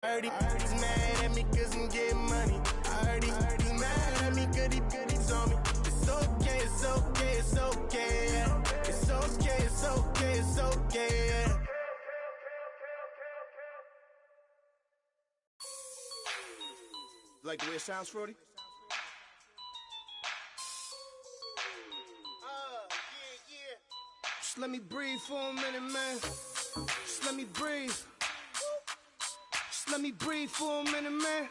I heard he's mad at me cause I'm getting money. I heard he's mad at me cause he's on me. It's okay, it's okay, it's okay, yeah. It's okay, it's okay, it's okay, yeah. Like the way it sounds, Frody? Yeah. Just let me breathe for a minute, man. Just let me breathe. Just let me breathe for a minute, man.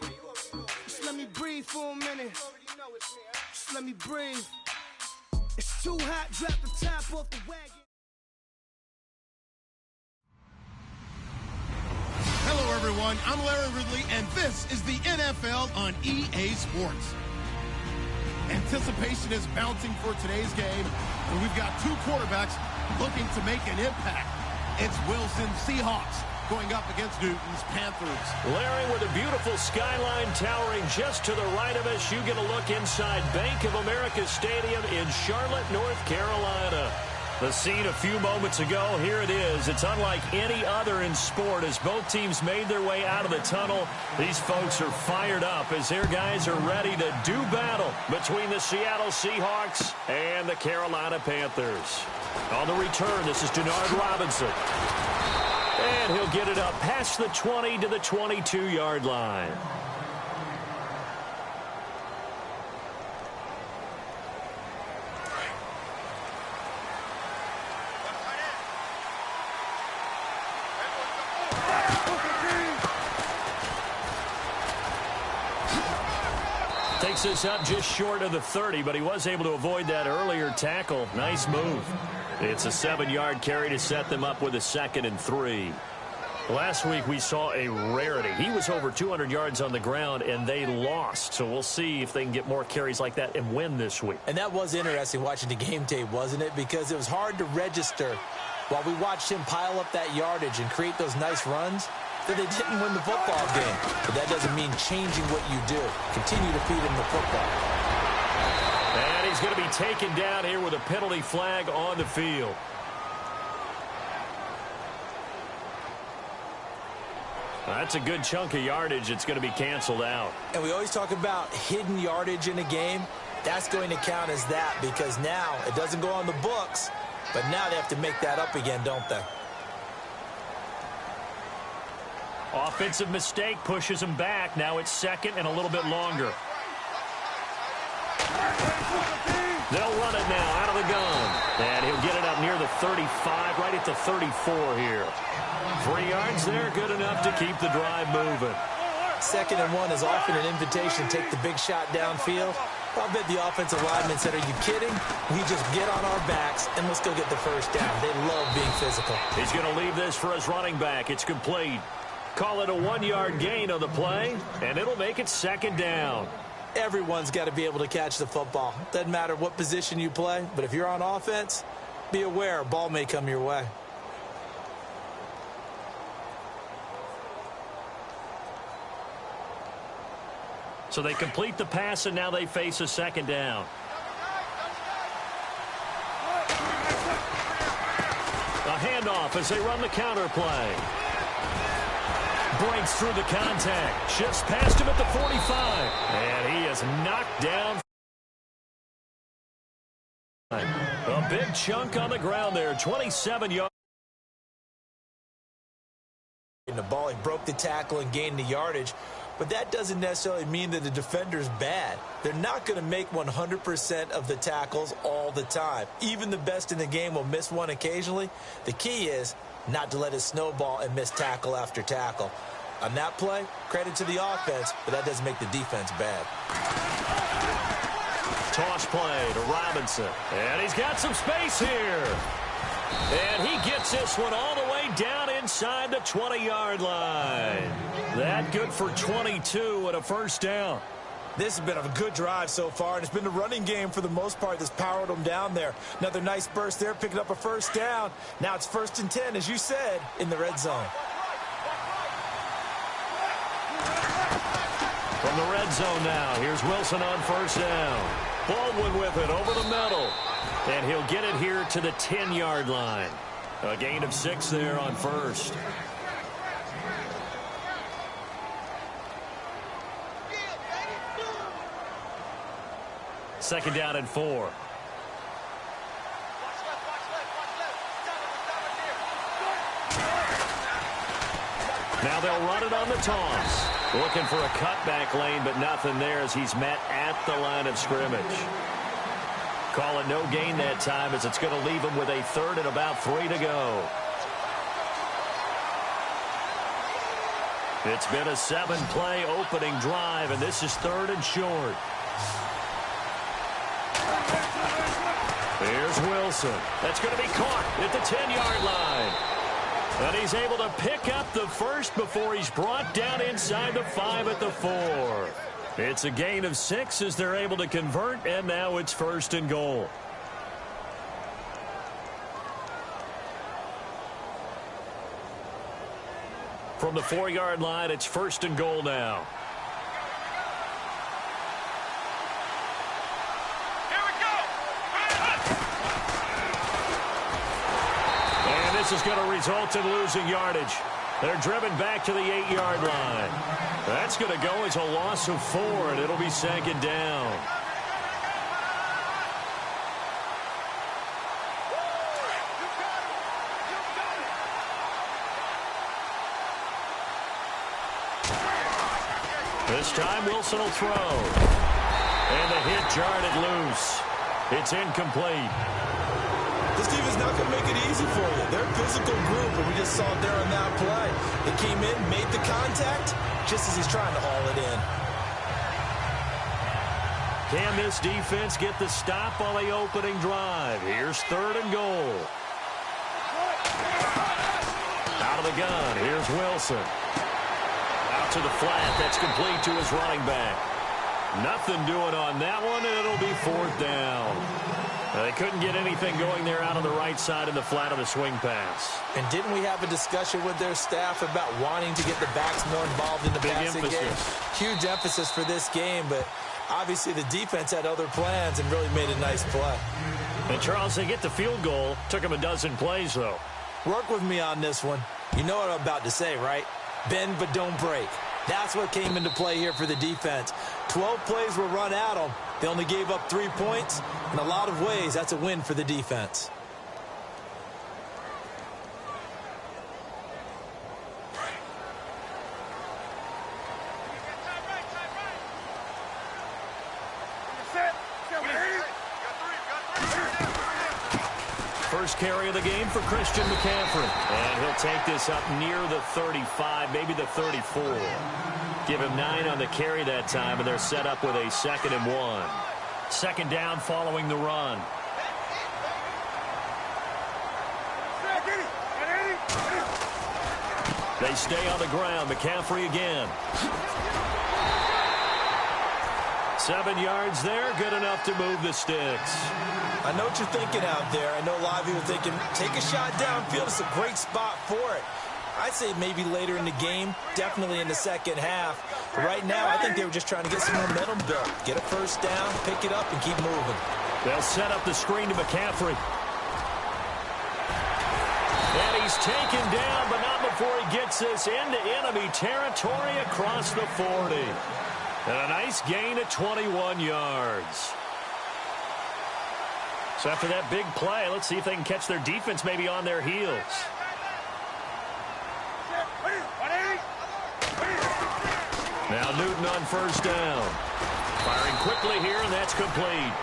Just let me breathe for a minute. Just let me breathe. It's too hot, drop the top off the wagon. Hello, everyone. I'm Larry Ridley, and this is the NFL on EA Sports. Anticipation is bouncing for today's game, and we've got two quarterbacks looking to make an impact. It's Wilson's Seahawks going up against Newton's Panthers. Larry, with a beautiful skyline towering just to the right of us, you get a look inside Bank of America Stadium in Charlotte, North Carolina. The scene a few moments ago, here it is. It's unlike any other in sport as both teams made their way out of the tunnel. These folks are fired up as their guys are ready to do battle between the Seattle Seahawks and the Carolina Panthers. On the return, this is Denard Robinson. And he'll get it up past the 20 to the 22-yard line. Takes us up just short of the 30, but he was able to avoid that earlier tackle. Nice move. It's a 7-yard carry to set them up with a 2nd and 3. Last week we saw a rarity. He was over 200 yards on the ground, and they lost. So we'll see if they can get more carries like that and win this week. And that was interesting watching the game tape, wasn't it? Because it was hard to register while we watched him pile up that yardage and create those nice runs that they didn't win the football game. But that doesn't mean changing what you do. Continue to feed him the football. And he's going to be taken down here with a penalty flag on the field. That's a good chunk of yardage. It's going to be canceled out. And we always talk about hidden yardage in a game. That's going to count as that because now it doesn't go on the books, but now they have to make that up again, don't they? Offensive mistake pushes him back. Now it's 2nd and a little bit longer. They'll run it now out of the gun. And he'll get it up near the 35, right at the 34 here. 3 yards there, good enough to keep the drive moving. 2nd and 1 is often an invitation to take the big shot downfield. I bet the offensive lineman said, are you kidding? We just get on our backs and let's go get the first down. They love being physical. He's going to leave this for his running back. It's complete. Call it a 1-yard gain on the play, and it'll make it 2nd down. Everyone's got to be able to catch the football. Doesn't matter what position you play, but if you're on offense, be aware a ball may come your way. So they complete the pass, and now they face a 2nd down. A handoff as they run the counter play. Breaks through the contact. Shifts past him at the 45. And he is knocked down. A big chunk on the ground there. 27 yards. The ball, he broke the tackle and gained the yardage. But that doesn't necessarily mean that the defender's bad. They're not going to make 100% of the tackles all the time. Even the best in the game will miss one occasionally. The key is not to let it snowball and miss tackle after tackle. On that play, credit to the offense, but that doesn't make the defense bad. Toss play to Robinson. And he's got some space here. And he gets this one all the way down inside the 20-yard line. That good for 22 and a first down. This has been a good drive so far, and it's been the running game for the most part that's powered them down there. Another nice burst there, picking up a first down. Now it's 1st and 10, as you said, in the red zone. From the red zone now, here's Wilson on first down. Baldwin with it over the middle. And he'll get it here to the 10-yard line. A gain of 6 there on first. second down and 4. Now they'll run it on the toss. Looking for a cutback lane, but nothing there as he's met at the line of scrimmage. Call it no gain that time as it's going to leave him with a third and about 3 to go. It's been a 7-play opening drive, and this is 3rd and short. Here's Wilson. That's going to be caught at the 10-yard line. And he's able to pick up the first before he's brought down inside the 5 at the 4. It's a gain of 6 as they're able to convert, and now it's 1st and goal. From the 4-yard line, it's 1st and goal now. This is going to result in losing yardage. They're driven back to the 8-yard line. That's going to go as a loss of 4, and it'll be 2nd down. This time Wilson will throw. And the hit jarred it loose. It's incomplete. This team is not going to make it easy for you. They're a physical group, and we just saw it there on that play. They came in, made the contact, just as he's trying to haul it in. Can this defense get the stop on the opening drive? Here's 3rd and goal. Out of the gun, here's Wilson. Out to the flat, that's complete to his running back. Nothing doing on that one, and it'll be 4th down. They couldn't get anything going there out on the right side in the flat of the swing pass. And didn't we have a discussion with their staff about wanting to get the backs more involved in the passing game? Huge emphasis for this game, but obviously the defense had other plans and really made a nice play. And Charles, they get the field goal. Took them a dozen plays, though. Work with me on this one. You know what I'm about to say, right? Bend but don't break. That's what came into play here for the defense. 12 plays were run at them. They only gave up 3 points. In a lot of ways, that's a win for the defense. First carry of the game for Christian McCaffrey. And he'll take this up near the 35, maybe the 34. Give him 9 on the carry that time, and they're set up with a 2nd and 1. 2nd down following the run. They stay on the ground. McCaffrey again. 7 yards there, good enough to move the sticks. I know what you're thinking out there. I know a lot of you are thinking, take a shot downfield. It's a great spot for it. I'd say maybe later in the game, definitely in the second half. But right now, I think they were just trying to get some momentum built. Get a first down, pick it up, and keep moving. They'll set up the screen to McCaffrey. And he's taken down, but not before he gets this into enemy territory across the 40. And a nice gain of 21 yards. So after that big play, let's see if they can catch their defense maybe on their heels. Now Newton on first down. Firing quickly here, and that's complete.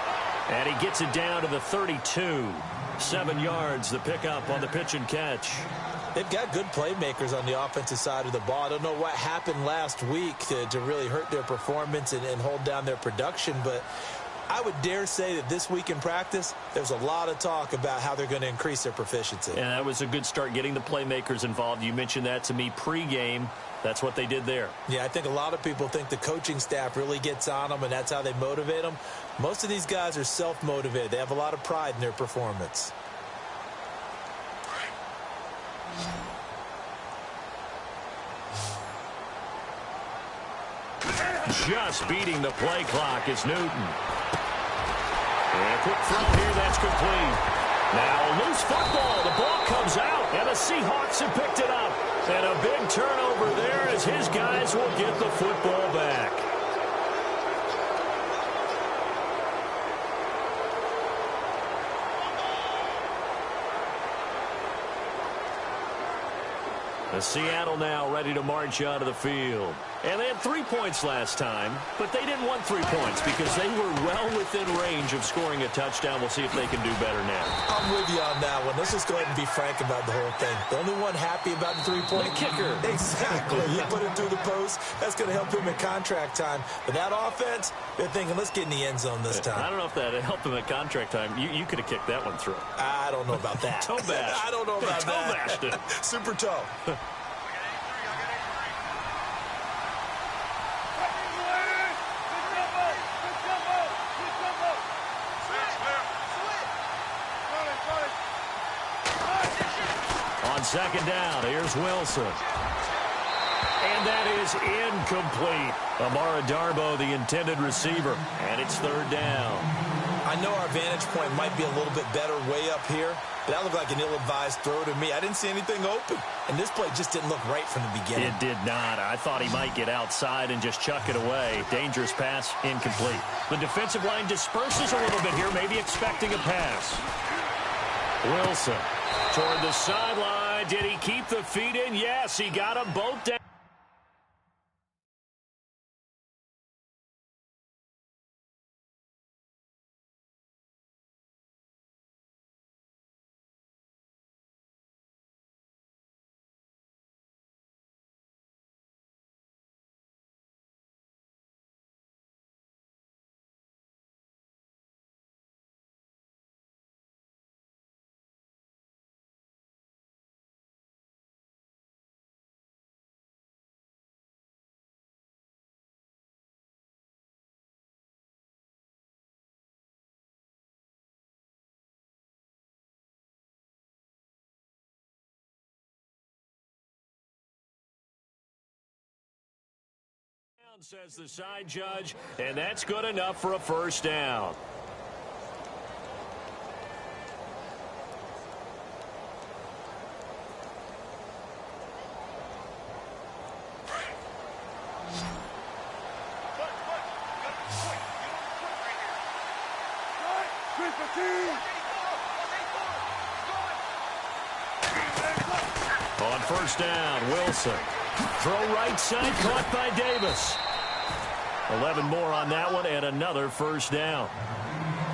And he gets it down to the 32. 7 yards, the pickup on the pitch and catch. They've got good playmakers on the offensive side of the ball. I don't know what happened last week to really hurt their performance and hold down their production, but I would dare say that this week in practice, there's a lot of talk about how they're going to increase their proficiency. And that was a good start getting the playmakers involved. You mentioned that to me pregame. That's what they did there. Yeah, I think a lot of people think the coaching staff really gets on them, and that's how they motivate them. Most of these guys are self-motivated. They have a lot of pride in their performance. Just beating the play clock is Newton. And a quick throw here, that's complete. Now a loose football. The ball comes out, and the Seahawks have picked it up. And a big turnover there as his guys will get the football back. Seattle now ready to march out of the field. And they had 3 points last time, but they didn't want 3 points because they were well within range of scoring a touchdown. We'll see if they can do better now. I'm with you on that one. Let's just go ahead and be frank about the whole thing. The only one happy about the 3-point kicker. Exactly. He put it through the post. That's going to help him at contract time. But that offense, they're thinking, let's get in the end zone this time. I don't know if that helped him at contract time. You could have kicked that one through. I don't know about that. Toe bash. I don't know about toe that. Bashed it. Super toe. On second down, here's Wilson. And that is incomplete. Amara Darboh, the intended receiver. And it's third down. I know our vantage point might be a little bit better way up here, but that looked like an ill-advised throw to me. I didn't see anything open, and this play just didn't look right from the beginning. It did not. I thought he might get outside and just chuck it away. Dangerous pass, incomplete. The defensive line disperses a little bit here, maybe expecting a pass. Wilson toward the sideline. Did he keep the feet in? Yes, he got them both down. Says the side judge, and that's good enough for a first down. On first down, Wilson. Throw right side, caught by Davis. 11 more on that one, and another first down.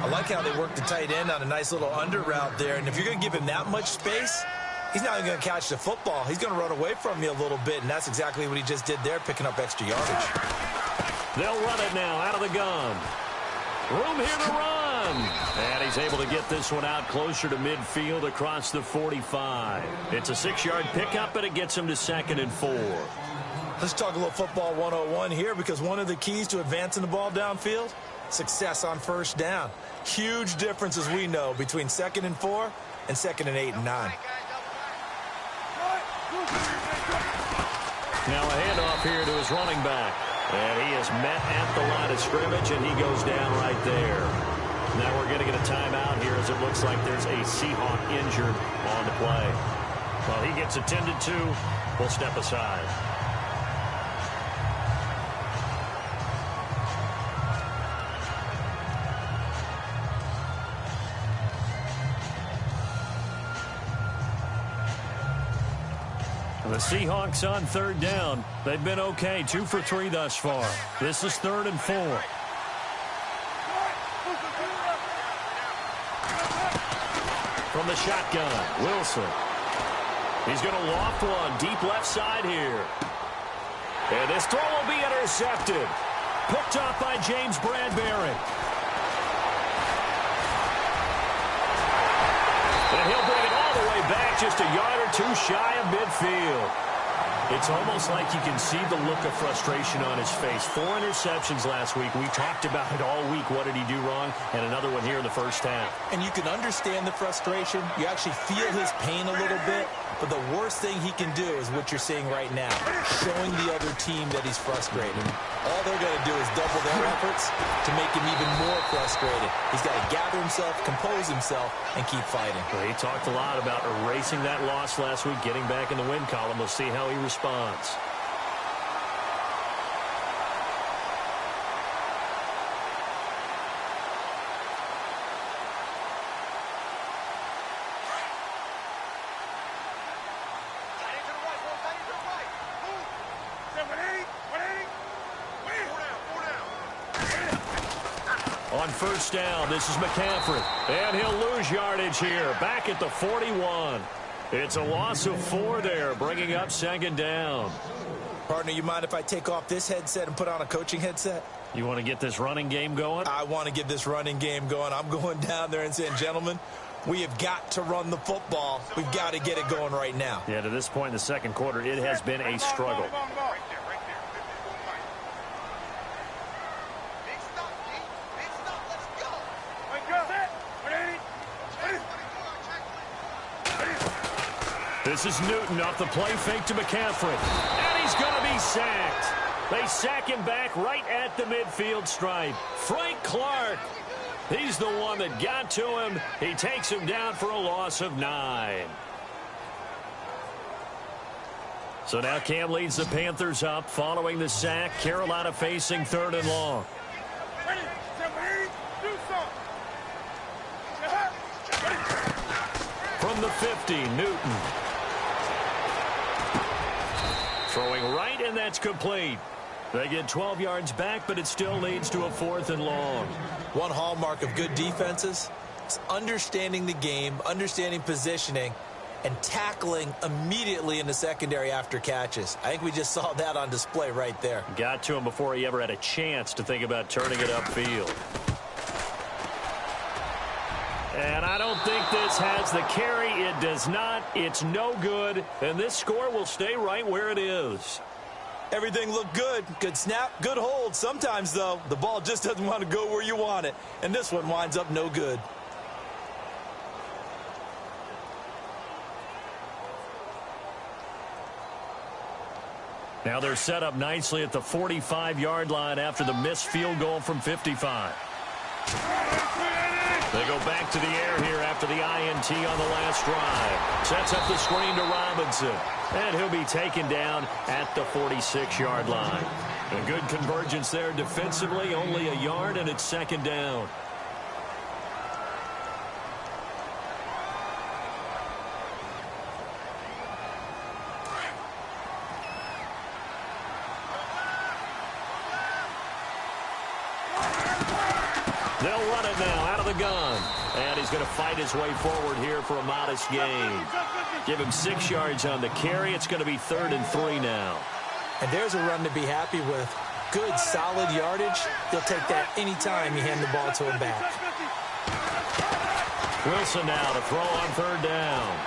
I like how they work the tight end on a nice little under route there, and if you're going to give him that much space, he's not even going to catch the football. He's going to run away from you a little bit, and that's exactly what he just did there, picking up extra yardage. They'll run it now out of the gun. Room here to run. And he's able to get this one out closer to midfield across the 45. It's a 6-yard pickup, but it gets him to 2nd and 4. Let's talk a little football 101 here, because one of the keys to advancing the ball downfield, success on first down. Huge difference, as we know, between 2nd and 4 and 2nd and 8 and 9. Now a handoff here to his running back. And he is met at the line of scrimmage, and he goes down right there. Now we're going to get a timeout here, as it looks like there's a Seahawk injured on the play. While he gets attended to, we'll step aside. The Seahawks on third down. They've been okay, 2 for 3 thus far. This is 3rd and 4. From the shotgun, Wilson. He's going to loft one deep left side here. And this throw will be intercepted. Picked off by James Bradbury. And he'll bring it all the way back, just a yard or 2 shy of midfield. It's almost like you can see the look of frustration on his face. 4 interceptions last week. We talked about it all week. What did he do wrong? And another one here in the first half. And you can understand the frustration. You actually feel his pain a little bit. But the worst thing he can do is what you're seeing right now, showing the other team that he's frustrated. All they're going to do is double their efforts to make him even more frustrated. He's got to gather himself, compose himself, and keep fighting. Well, he talked a lot about erasing that loss last week, getting back in the win column. We'll see how he responds. On first down, this is McCaffrey. And he'll lose yardage here. Back at the 41. It's a loss of 4 there, bringing up second down. Partner, you mind if I take off this headset and put on a coaching headset? You want to get this running game going? I want to get this running game going. I'm going down there and saying, gentlemen, we have got to run the football. We've got to get it going right now. Yeah, to this point in the second quarter, it has been a struggle. This is Newton off the play fake to McCaffrey. And he's going to be sacked. They sack him back right at the midfield stripe. Frank Clark, he's the one that got to him. He takes him down for a loss of 9. So now Cam leads the Panthers up following the sack. Carolina facing 3rd and long. From the 50, Newton. Throwing right, and that's complete. They get 12 yards back, but it still leads to a 4th and long. One hallmark of good defenses is understanding the game, understanding positioning, and tackling immediately in the secondary after catches. I think we just saw that on display right there. Got to him before he ever had a chance to think about turning it upfield. And I don't think this has the carry. It does not. It's no good. And this score will stay right where it is. Everything looked good. Good snap, good hold. Sometimes, though, the ball just doesn't want to go where you want it. And this one winds up no good. Now they're set up nicely at the 45-yard line after the missed field goal from 55. They go back to the air here after the INT on the last drive. Sets up the screen to Robinson. And he'll be taken down at the 46-yard line. A good convergence there defensively, only a yard, and it's second down. They'll run it now out of the gun. And he's going to fight his way forward here for a modest gain. Give him 6 yards on the carry. It's going to be 3rd and 3 now. And there's a run to be happy with. Good, solid yardage. He'll take that anytime you hand the ball to him back. Wilson now to throw on 3rd down.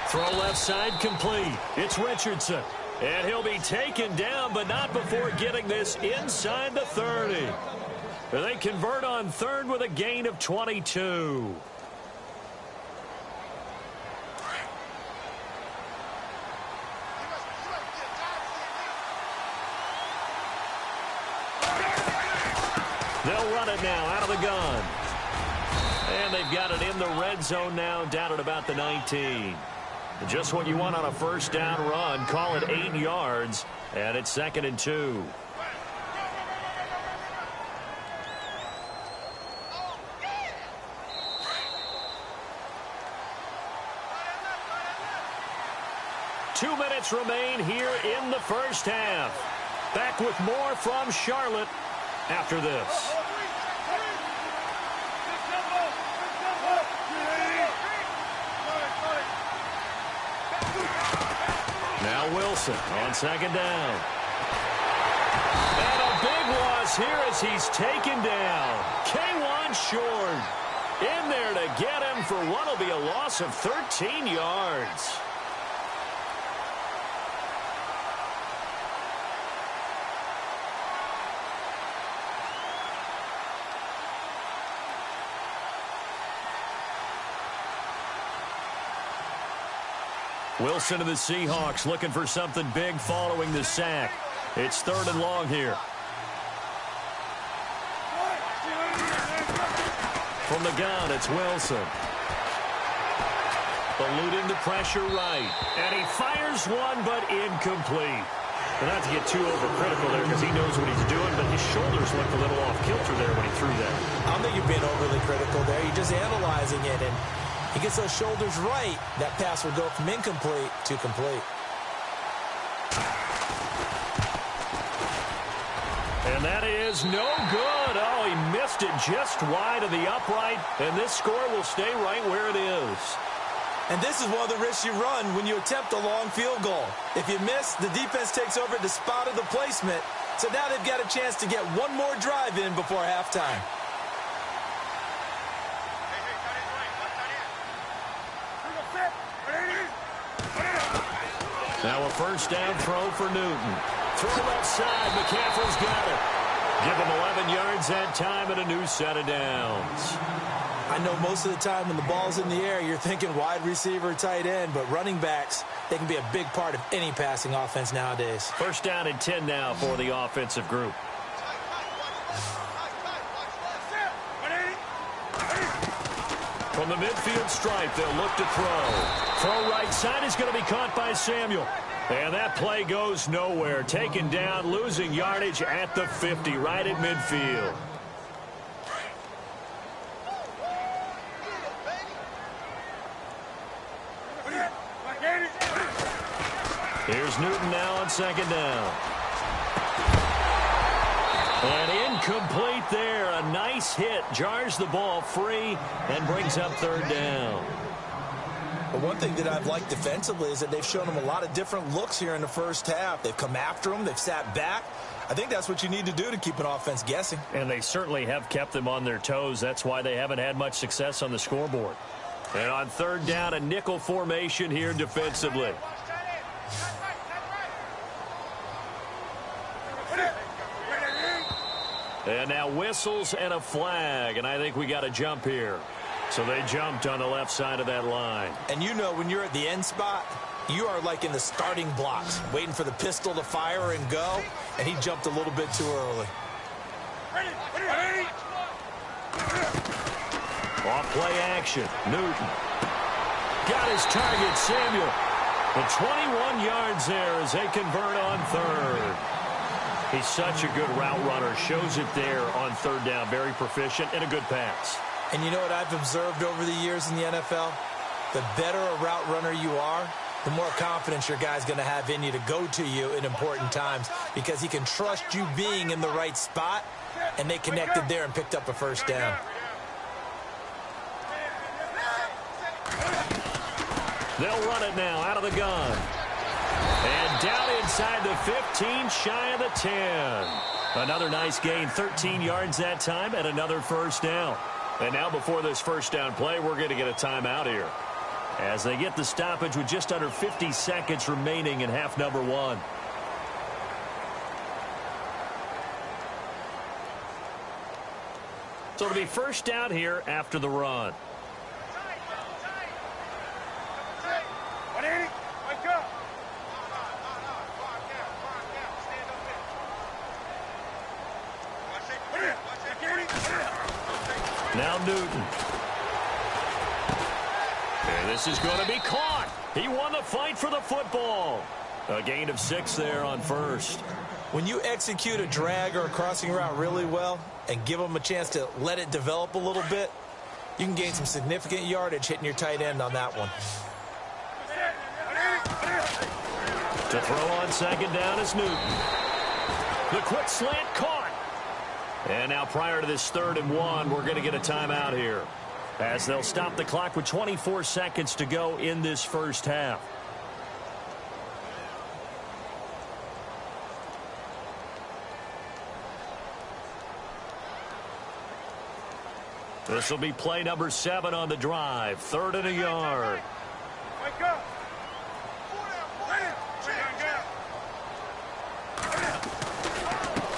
Throw left side complete. It's Richardson. And he'll be taken down, but not before getting this inside the 30. They convert on 3rd with a gain of 22. They'll run it now out of the gun. And they've got it in the red zone now, down at about the 19. Just what you want on a first down run. Call it 8 yards, and it's 2nd and 2. Two minutes remain here in the first half. Back with more from Charlotte after this. Now Wilson on 2nd down. And a big loss here as he's taken down. K1 Short in there to get him for what will be a loss of 13 yards. Wilson and the Seahawks looking for something big following the sack. It's 3rd and long here. From the gun, it's Wilson. Eluding the pressure right. And he fires one, but incomplete. And not to get too overcritical there because he knows what he's doing, but his shoulders looked a little off kilter there when he threw that. I don't think you're being overly critical there. You're just analyzing it, and he gets those shoulders right. That pass will go from incomplete to complete. And that is no good. Oh, he missed it just wide of the upright, and this score will stay right where it is. And this is one of the risks you run when you attempt a long field goal. If you miss, the defense takes over at the spot of the placement. So now they've got a chance to get one more drive in before halftime. Now a first down throw for Newton. Throw left side. McCaffrey's got it. Give him 11 yards that time and a new set of downs. I know most of the time when the ball's in the air, you're thinking wide receiver, tight end, but running backs, they can be a big part of any passing offense nowadays. First down and 10 now for the offensive group. From the midfield stripe, they'll look to throw. Throw right side is going to be caught by Samuel. And that play goes nowhere. Taken down, losing yardage at the 50, right at midfield. Here's Newton now on second down. And incomplete there. A nice hit. Jars the ball free and brings up third down. But one thing that I've liked defensively is that they've shown them a lot of different looks here in the first half. They've come after them. They've sat back. I think that's what you need to do to keep an offense guessing. And they certainly have kept them on their toes. That's why they haven't had much success on the scoreboard. And on third down, a nickel formation here defensively. And now whistles and a flag, and I think we got a jump here. So they jumped on the left side of that line. And you know when you're at the end spot, you are like in the starting blocks, waiting for the pistol to fire and go, and he jumped a little bit too early. Off play action, Newton. Got his target, Samuel. The 21 yards there as they convert on third. He's such a good route runner. Shows it there on third down. Very proficient and a good pass. And you know what I've observed over the years in the NFL? The better a route runner you are, the more confidence your guy's going to have in you to go to you in important times because he can trust you being in the right spot, and they connected there and picked up a first down. They'll run it now out of the gun. And down inside the 15, shy of the 10. Another nice gain, 13 yards that time, and another first down. And now before this first down play, we're going to get a timeout here. As they get the stoppage with just under 50 seconds remaining in half number one. So it'll be first down here after the run. Now Newton. And this is going to be caught. He won the fight for the football. A gain of 6 there on first. When you execute a drag or a crossing route really well and give them a chance to let it develop a little bit, you can gain some significant yardage hitting your tight end on that one. To throw on second down is Newton. The quick slant caught. And now prior to this 3rd and 1, we're going to get a timeout here as they'll stop the clock with 24 seconds to go in this first half. This will be play number 7 on the drive. 3rd and a yard.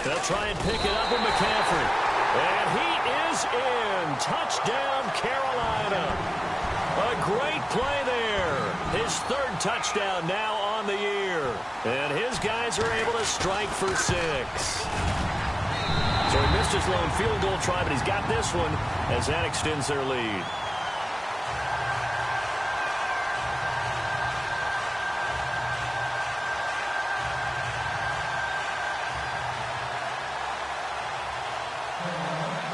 They'll try and pick it up with McCaffrey. And he is in. Touchdown, Carolina. A great play there. His 3rd touchdown now on the year. And his guys are able to strike for 6. So he missed his lone field goal try, but he's got this one as that extends their lead.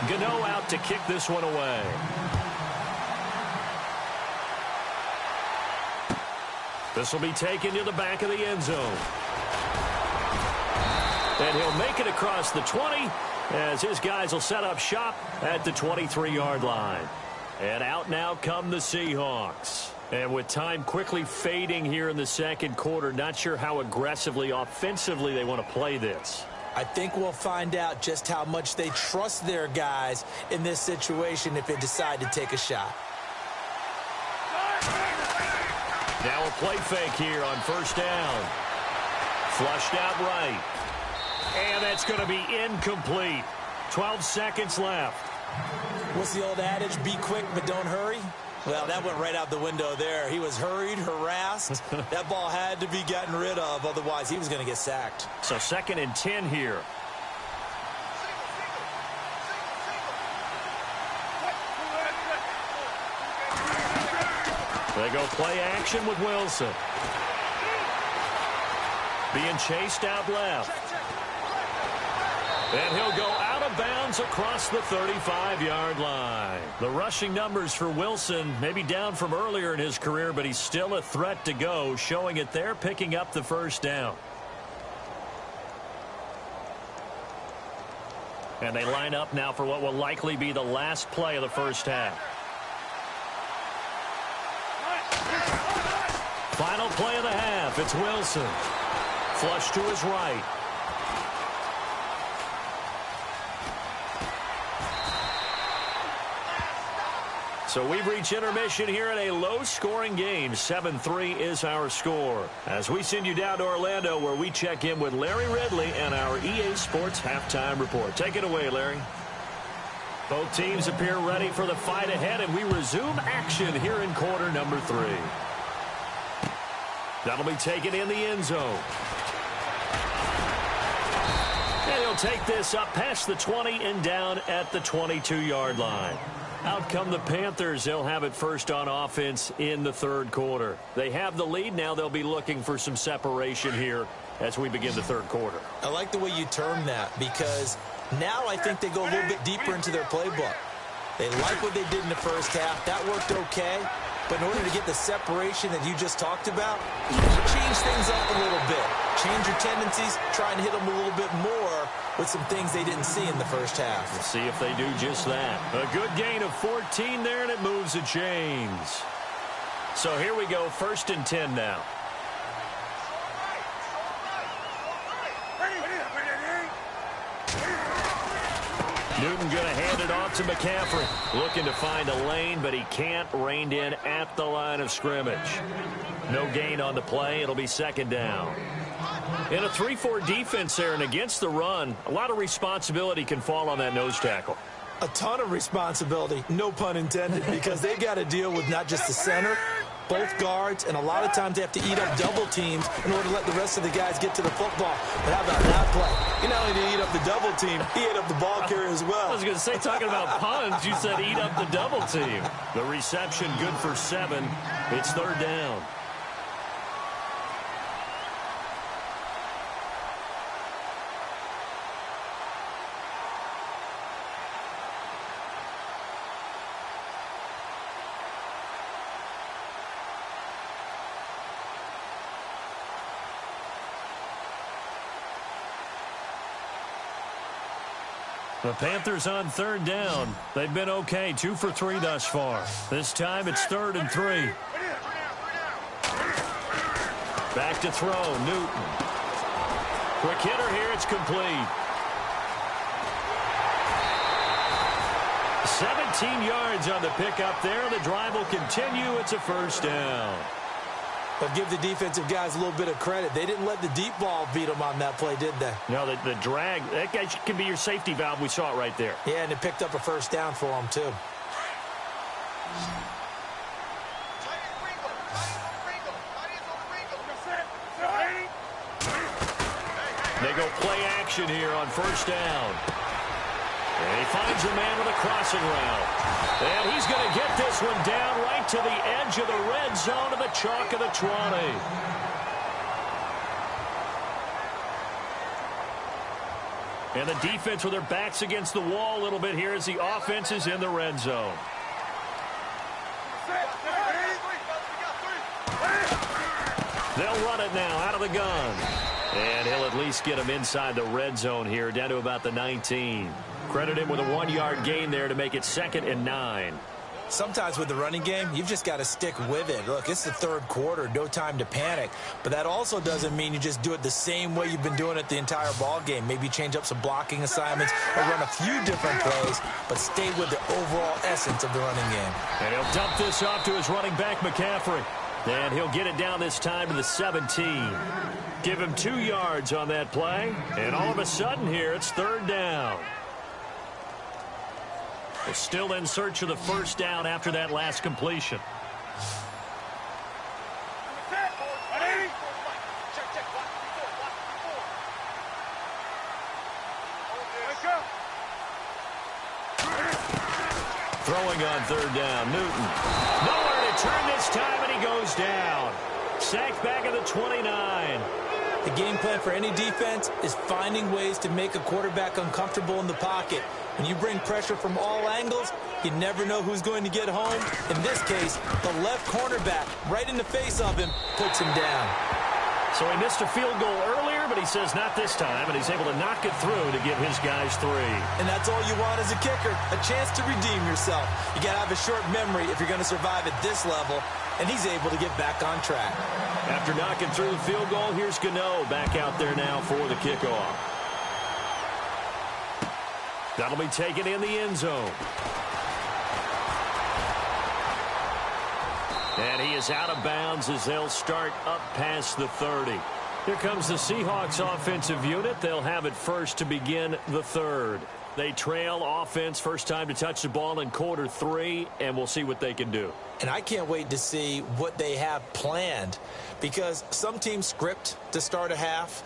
Gano out to kick this one away. This will be taken to the back of the end zone. And he'll make it across the 20 as his guys will set up shop at the 23-yard line. And out now come the Seahawks. And with time quickly fading here in the second quarter, not sure how aggressively, offensively they want to play this. I think we'll find out just how much they trust their guys in this situation if they decide to take a shot. Now a play fake here on first down. Flushed out right. And that's going to be incomplete. 12 seconds left. What's the old adage? Be quick, but don't hurry. Well, that went right out the window there. He was hurried, harassed. That ball had to be gotten rid of. Otherwise, he was going to get sacked. So 2nd and 10 here. They go play action with Wilson. Being chased out left. And he'll go out of bounds across the 35-yard line. The rushing numbers for Wilson maybe down from earlier in his career, but he's still a threat to go, showing it there, picking up the first down. And they line up now for what will likely be the last play of the first half. Final play of the half. It's Wilson. Flush to his right. So we've reached intermission here in a low-scoring game. 7-3 is our score. As we send you down to Orlando, where we check in with Larry Ridley and our EA Sports Halftime Report. Take it away, Larry. Both teams appear ready for the fight ahead, and we resume action here in quarter number 3. That'll be taken in the end zone. And he'll take this up past the 20 and down at the 22-yard line. Out come the Panthers. They'll have it first on offense in the third quarter. They have the lead. Now they'll be looking for some separation here as we begin the third quarter. I like the way you term that, because now I think they go a little bit deeper into their playbook. They like what they did in the first half. That worked okay. But in order to get the separation that you just talked about, change things up a little bit. Change your tendencies, try and hit them a little bit more with some things they didn't see in the first half. We'll see if they do just that. A good gain of 14 there, and it moves the chains. So here we go, 1st and 10 now. Newton going to hand it off to McCaffrey. Looking to find a lane, but he can't. Reined in at the line of scrimmage. No gain on the play. It'll be 2nd down. In a 3-4 defense there and against the run, a lot of responsibility can fall on that nose tackle. A ton of responsibility, no pun intended, because they've got to deal with not just the center, both guards, and a lot of times they have to eat up double teams in order to let the rest of the guys get to the football. But how about that play? You not only did he eat up the double team, he ate up the ball carrier as well. I was going to say, talking about puns, you said eat up the double team. The reception good for 7. It's 3rd down. The Panthers on 3rd down. They've been okay, 2 for 3 thus far. This time it's 3rd and 3. Back to throw, Newton. Quick hitter here, it's complete. 17 yards on the pickup there. The drive will continue. It's a 1st down. But give the defensive guys a little bit of credit. They didn't let the deep ball beat them on that play, did they? No, the drag, that guy can be your safety valve. We saw it right there. Yeah, and it picked up a 1st down for them, too. They go play action here on 1st down. And he finds a man with a crossing route. And he's going to get this one down right to the edge of the red zone of the chalk of the 20. And the defense with their backs against the wall a little bit here as the offense is in the red zone. They'll run it now out of the gun. And he'll at least get him inside the red zone here, down to about the 19. Credit him with a 1-yard gain there to make it 2nd and 9. Sometimes with the running game, you've just got to stick with it. Look, it's the third quarter, no time to panic. But that also doesn't mean you just do it the same way you've been doing it the entire ball game. Maybe change up some blocking assignments or run a few different plays, but stay with the overall essence of the running game. And he'll dump this off to his running back, McCaffrey. And he'll get it down this time to the 17. Give him 2 yards on that play. And all of a sudden here, it's 3rd down. They're still in search of the first down after that last completion. Throwing on 3rd down, Newton. Nowhere to turn this time, and he goes down. Sacked back at the 29. The game plan for any defense is finding ways to make a quarterback uncomfortable in the pocket. When you bring pressure from all angles, you never know who's going to get home. In this case, the left cornerback, right in the face of him, puts him down. So he missed a field goal earlier, but he says not this time, and he's able to knock it through to give his guys 3. And that's all you want as a kicker, a chance to redeem yourself. You got to have a short memory if you're going to survive at this level, and he's able to get back on track. After knocking through the field goal, here's Gano back out there now for the kickoff. That'll be taken in the end zone. And he is out of bounds as they'll start up past the 30. Here comes the Seahawks offensive unit. They'll have it first to begin the 3rd. They trail offense, first time to touch the ball in quarter 3, and we'll see what they can do. And I can't wait to see what they have planned, because some teams script to start a half.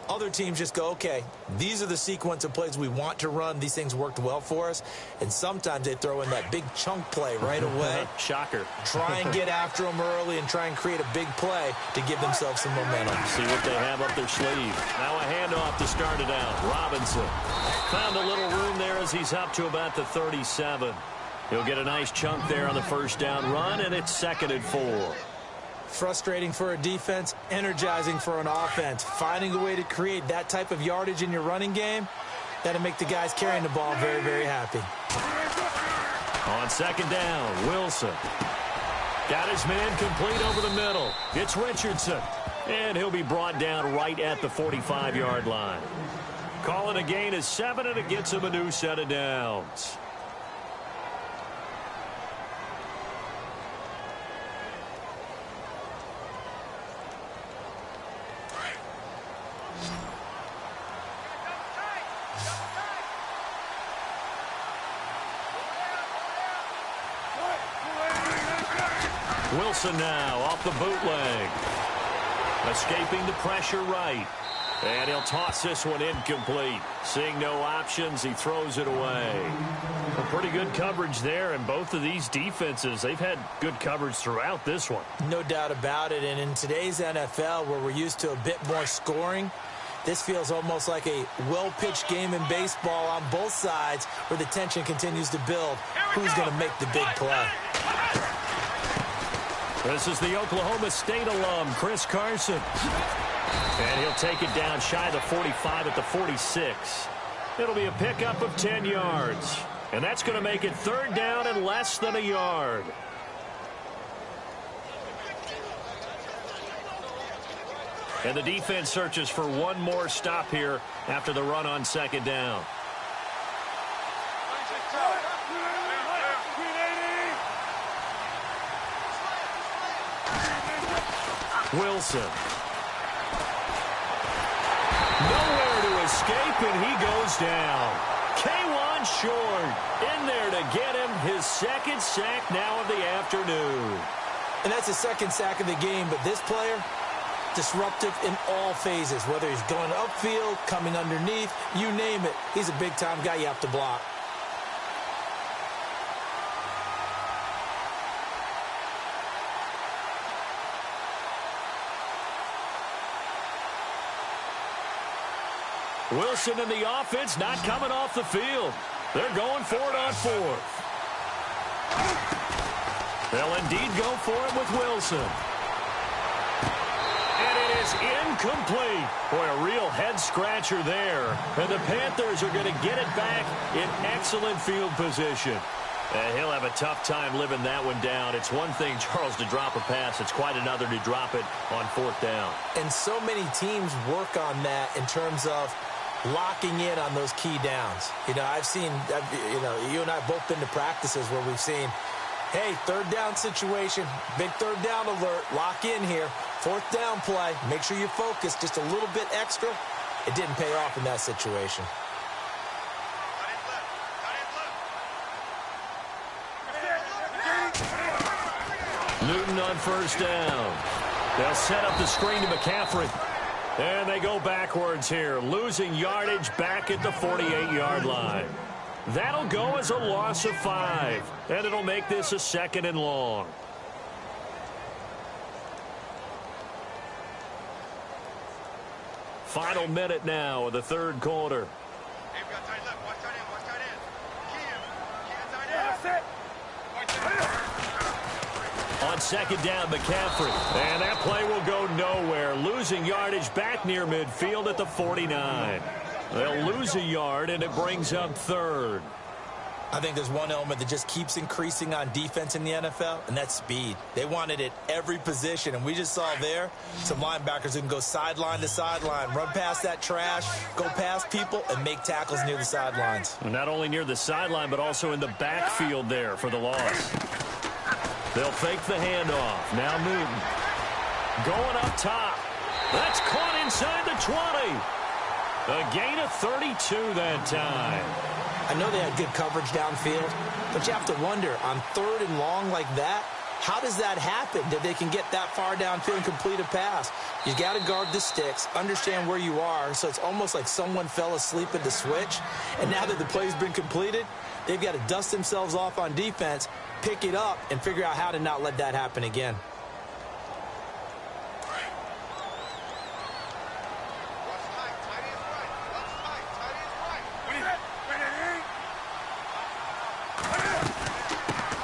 Other teams just go, okay, these are the sequence of plays we want to run. These things worked well for us. And sometimes they throw in that big chunk play right away. Shocker. Try and get after them early and try and create a big play to give themselves some momentum. See what they have up their sleeve. Now a handoff to start it out. Robinson found a little room there as he's up to about the 37. He'll get a nice chunk there on the first down run, and it's 2nd and 4. Frustrating for a defense, energizing for an offense. Finding a way to create that type of yardage in your running game, that'll make the guys carrying the ball very, very happy. On 2nd down, Wilson. Got his man complete over the middle. It's Richardson. And he'll be brought down right at the 45-yard line. Calling a gain of 7, and it gets him a new set of downs. Wilson now off the bootleg. Escaping the pressure right. And he'll toss this one incomplete. Seeing no options, he throws it away. Well, pretty good coverage there, and both of these defenses, they've had good coverage throughout this one. No doubt about it, and in today's NFL, where we're used to a bit more scoring, this feels almost like a well-pitched game in baseball on both sides where the tension continues to build. Who's going to make the big play? This is the Oklahoma State alum, Chris Carson. And he'll take it down shy of the 45 at the 46. It'll be a pickup of 10 yards. And that's going to make it 3rd down and less than a yard. And the defense searches for one more stop here after the run on 2nd down. Wilson. Nowhere to escape, and he goes down. K'Wan Short in there to get him his 2nd sack now of the afternoon. And that's the 2nd sack of the game, but this player, disruptive in all phases, whether he's going upfield, coming underneath, you name it. He's a big-time guy you have to block. Wilson and the offense not coming off the field. They're going for it on 4th. They'll indeed go for it with Wilson. And it is is incomplete. Boy, a real head-scratcher there. And the Panthers are going to get it back in excellent field position. He'll have a tough time living that one down. It's one thing, Charles, to drop a pass. It's quite another to drop it on fourth down. And so many teams work on that in terms of locking in on those key downs. I've seen, you and I have both been to practices where we've seen, hey, third down situation, big third down alert, lock in here, fourth down play, make sure you focus just a little bit extra. It didn't pay off in that situation. Newton on first down. They'll set up the screen to McCaffrey. And they go backwards here, losing yardage back at the 48-yard line. That'll go as a loss of 5, and it'll make this a 2nd and long. Final minute now of the third quarter. On second down, McCaffrey. And that play will go nowhere. Losing yardage back near midfield at the 49. They'll lose a yard, and it brings up third. I think there's one element that just keeps increasing on defense in the NFL, and that's speed. They want it at every position, and we just saw there some linebackers who can go sideline to sideline, run past that trash, go past people, and make tackles near the sidelines. And not only near the sideline, but also in the backfield there for the loss. They'll fake the handoff. Now Newton. Going up top. That's caught inside the 20. A gain of 32 that time. I know they had good coverage downfield, but you have to wonder, on third and long like that, how does that happen that they can get that far downfield and complete a pass? You got to guard the sticks, understand where you are, so it's almost like someone fell asleep at the switch, and now that the play's been completed, they've got to dust themselves off on defense, pick it up, and figure out how to not let that happen again.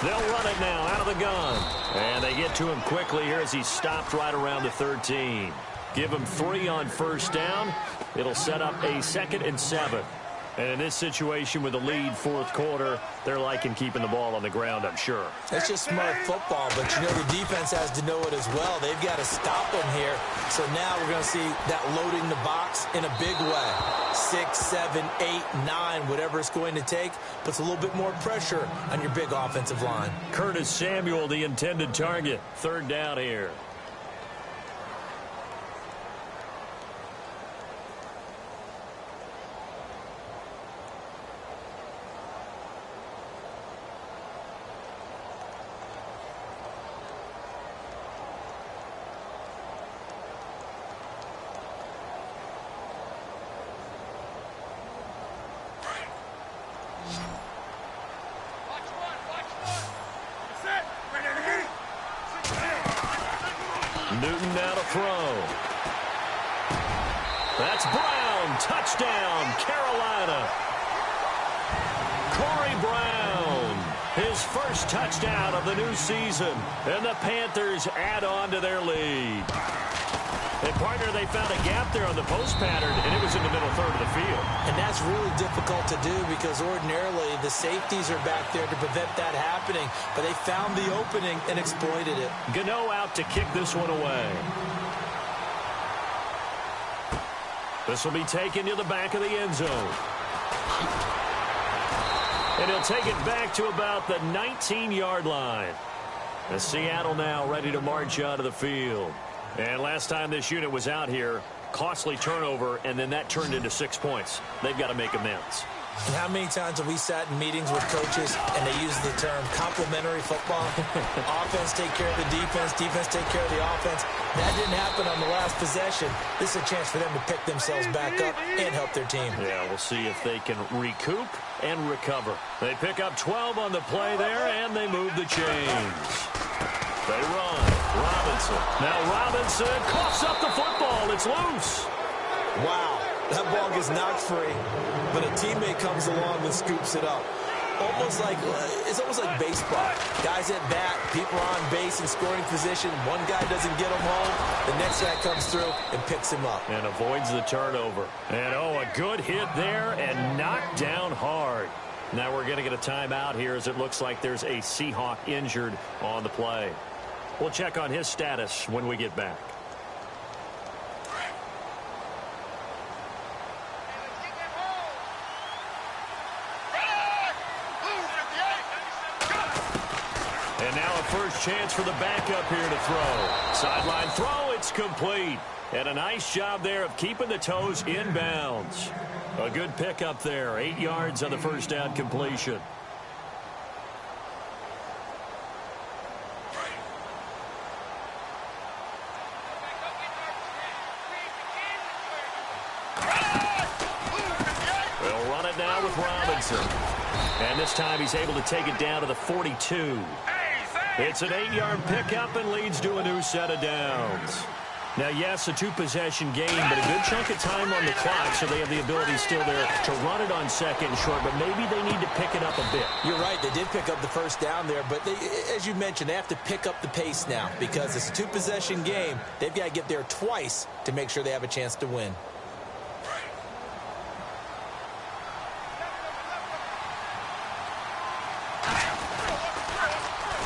They'll run it now out of the gun. And they get to him quickly here as he's stopped right around the 13. Give him 3 on first down. It'll set up a 2nd and 7. And in this situation with the lead fourth quarter, they're liking keeping the ball on the ground, I'm sure. That's just smart football, but the defense has to know it as well. They've got to stop them here. So now we're going to see that loading the box in a big way. 6, 7, 8, 9, whatever it's going to take, puts a little bit more pressure on your big offensive line. Curtis Samuel, the intended target. Third down here. Newton now to throw. That's Brown. Touchdown, Carolina. Corey Brown, his first touchdown of the new season. And the Panthers add on to their lead. And, partner, they found a gap there on the post pattern, and it was in the middle third of the field. And that's really difficult to do because ordinarily the safeties are back there to prevent that happening. But they found the opening and exploited it. Gano out to kick this one away. This will be taken to the back of the end zone. And he'll take it back to about the 19-yard line. The Seattle now ready to march out of the field. And last time this unit was out here, costly turnover, and then that turned into 6 points. They've got to make amends. And how many times have we sat in meetings with coaches and they use the term complementary football? Offense take care of the defense, defense take care of the offense. That didn't happen on the last possession. This is a chance for them to pick themselves back up and help their team. Yeah, we'll see if they can recoup and recover. They pick up 12 on the play there, and they move the chains. They run. Robinson. Now Robinson coughs up the football. It's loose. Wow. That ball gets knocked free, but a teammate comes along and scoops it up. almost like baseball. Guys at bat, people are on base in scoring position. One guy doesn't get him home. The next guy comes through and picks him up. And avoids the turnover. And, a good hit there and knocked down hard. Now we're going to get a timeout here as it looks like there's a Seahawk injured on the play. We'll check on his status when we get back. And now a first chance for the backup here to throw. Sideline throw, it's complete. And a nice job there of keeping the toes inbounds. A good pickup there, 8 yards on the first down completion. They'll run it now with Robinson. And this time he's able to take it down to the 42. It's an 8-yard pickup and leads to a new set of downs. Now, yes, a two-possession game, but a good chunk of time on the clock, so they have the ability still there to run it on second and short, but maybe they need to pick it up a bit. You're right. They did pick up the first down there, but as you mentioned, they have to pick up the pace now because it's a two-possession game. They've got to get there twice to make sure they have a chance to win.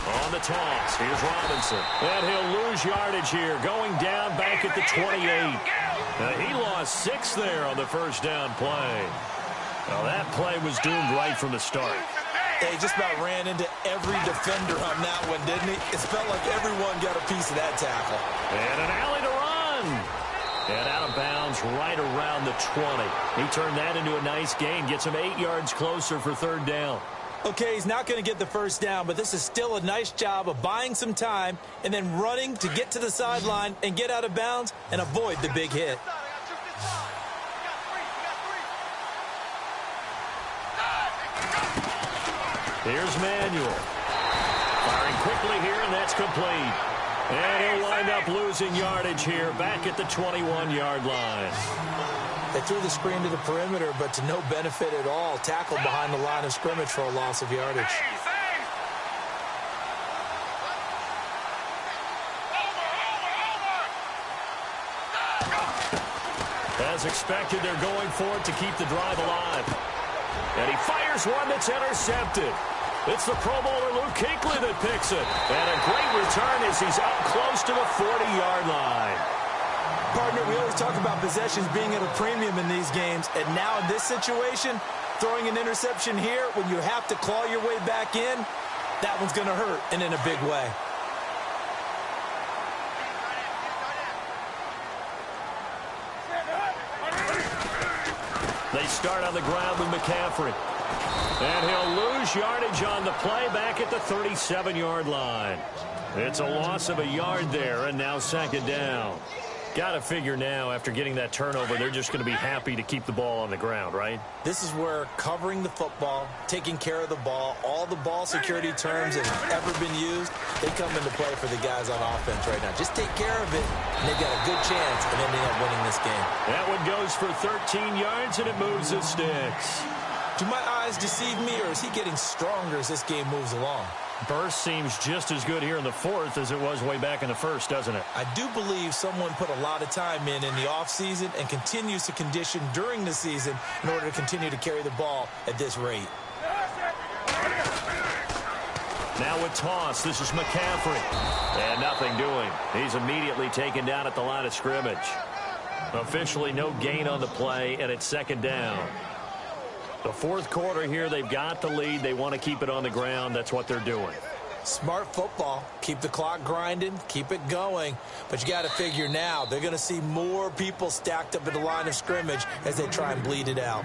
On the toss, here's Robinson. And he'll lose yardage here, going down back at the 28. He lost 6 there on the first down play. Well, that play was doomed right from the start. He just about ran into every defender on that one, didn't he? It felt like everyone got a piece of that tackle. And an alley to run. And out of bounds right around the 20. He turned that into a nice gain, gets him 8 yards closer for third down. Okay, he's not going to get the first down, but this is still a nice job of buying some time and then running to get to the sideline and get out of bounds and avoid the big hit. Here's Manuel. Firing quickly here, and that's complete. And he'll wind up losing yardage here back at the 21-yard line. They threw the screen to the perimeter, but to no benefit at all. Tackled behind the line of scrimmage for a loss of yardage. As expected, they're going for it to keep the drive alive. And he fires one that's intercepted. It's the Pro Bowler Luke Kuechly that picks it. And a great return as he's up close to the 40-yard line. Partner, we always talk about possessions being at a premium in these games, and now in this situation, throwing an interception here when you have to claw your way back in, that one's going to hurt, and in a big way. They start on the ground with McCaffrey. And he'll lose yardage on the play back at the 37-yard line. It's a loss of a yard there, and now second down. Got to figure now, after getting that turnover, they're just going to be happy to keep the ball on the ground, right? This is where covering the football, taking care of the ball, all the ball security terms that have ever been used, they come into play for the guys on offense right now. Just take care of it, and they've got a good chance of ending up winning this game. That one goes for 13 yards, and it moves the sticks. Do my eyes deceive me, or is he getting stronger as this game moves along? Burst seems just as good here in the fourth as it was way back in the first, doesn't it? I do believe someone put a lot of time in the offseason and continues to condition during the season in order to continue to carry the ball at this rate. Now with toss, this is McCaffrey. And nothing doing. He's immediately taken down at the line of scrimmage. Officially no gain on the play, and it's second down. The fourth quarter here, they've got the lead. They want to keep it on the ground. That's what they're doing. Smart football. Keep the clock grinding. Keep it going. But you got to figure now, they're going to see more people stacked up at the line of scrimmage as they try and bleed it out.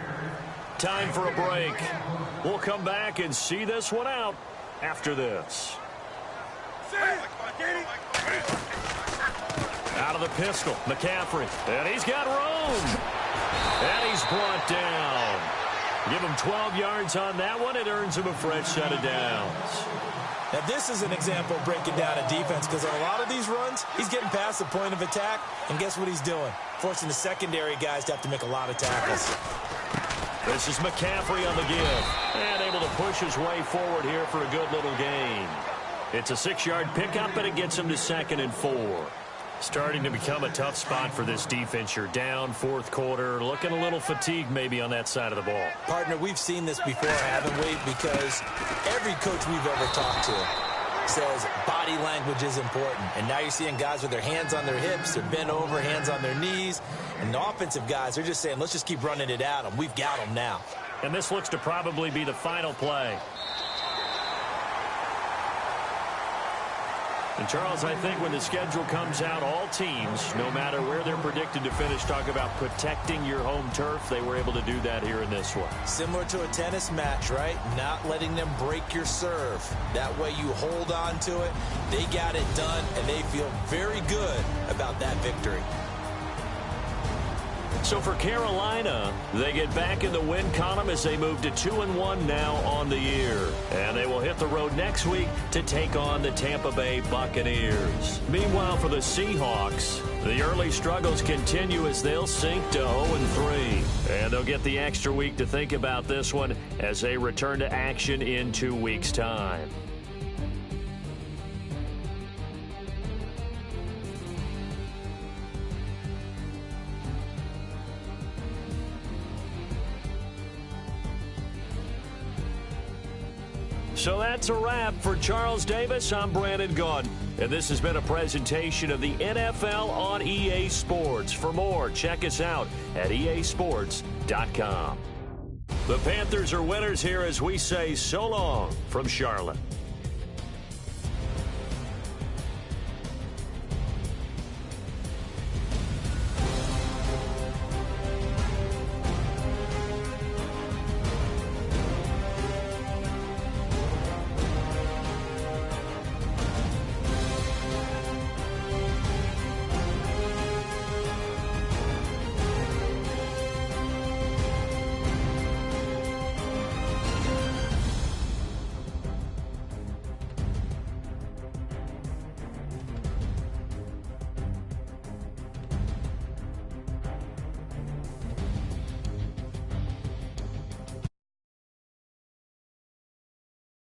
Time for a break. We'll come back and see this one out after this. Out of the pistol, McCaffrey. And he's got room. And he's brought down. Give him 12 yards on that one. It earns him a fresh set of downs. Now, this is an example of breaking down a defense because on a lot of these runs, he's getting past the point of attack, and guess what he's doing? Forcing the secondary guys to have to make a lot of tackles. This is McCaffrey on the give. And able to push his way forward here for a good little gain. It's a 6-yard pickup, and it gets him to 2nd and 4. Starting to become a tough spot for this defense. You're down fourth quarter, looking a little fatigued maybe on that side of the ball. Partner, we've seen this before, haven't we? Because every coach we've ever talked to says body language is important. And now you're seeing guys with their hands on their hips, they're bent over, hands on their knees. And the offensive guys, they're just saying, let's just keep running it at them. We've got them now. And this looks to probably be the final play. And, Charles, I think when the schedule comes out, all teams, no matter where they're predicted to finish, talk about protecting your home turf. They were able to do that here in this one. Similar to a tennis match, right? Not letting them break your serve. That way you hold on to it. They got it done, and they feel very good about that victory. So for Carolina, they get back in the win column as they move to 2-1 now on the year. And they will hit the road next week to take on the Tampa Bay Buccaneers. Meanwhile, for the Seahawks, the early struggles continue as they'll sink to 0-3. And they'll get the extra week to think about this one as they return to action in 2 weeks' time. So that's a wrap. For Charles Davis, I'm Brandon Gaudin. And this has been a presentation of the NFL on EA Sports. For more, check us out at easports.com. The Panthers are winners here as we say so long from Charlotte.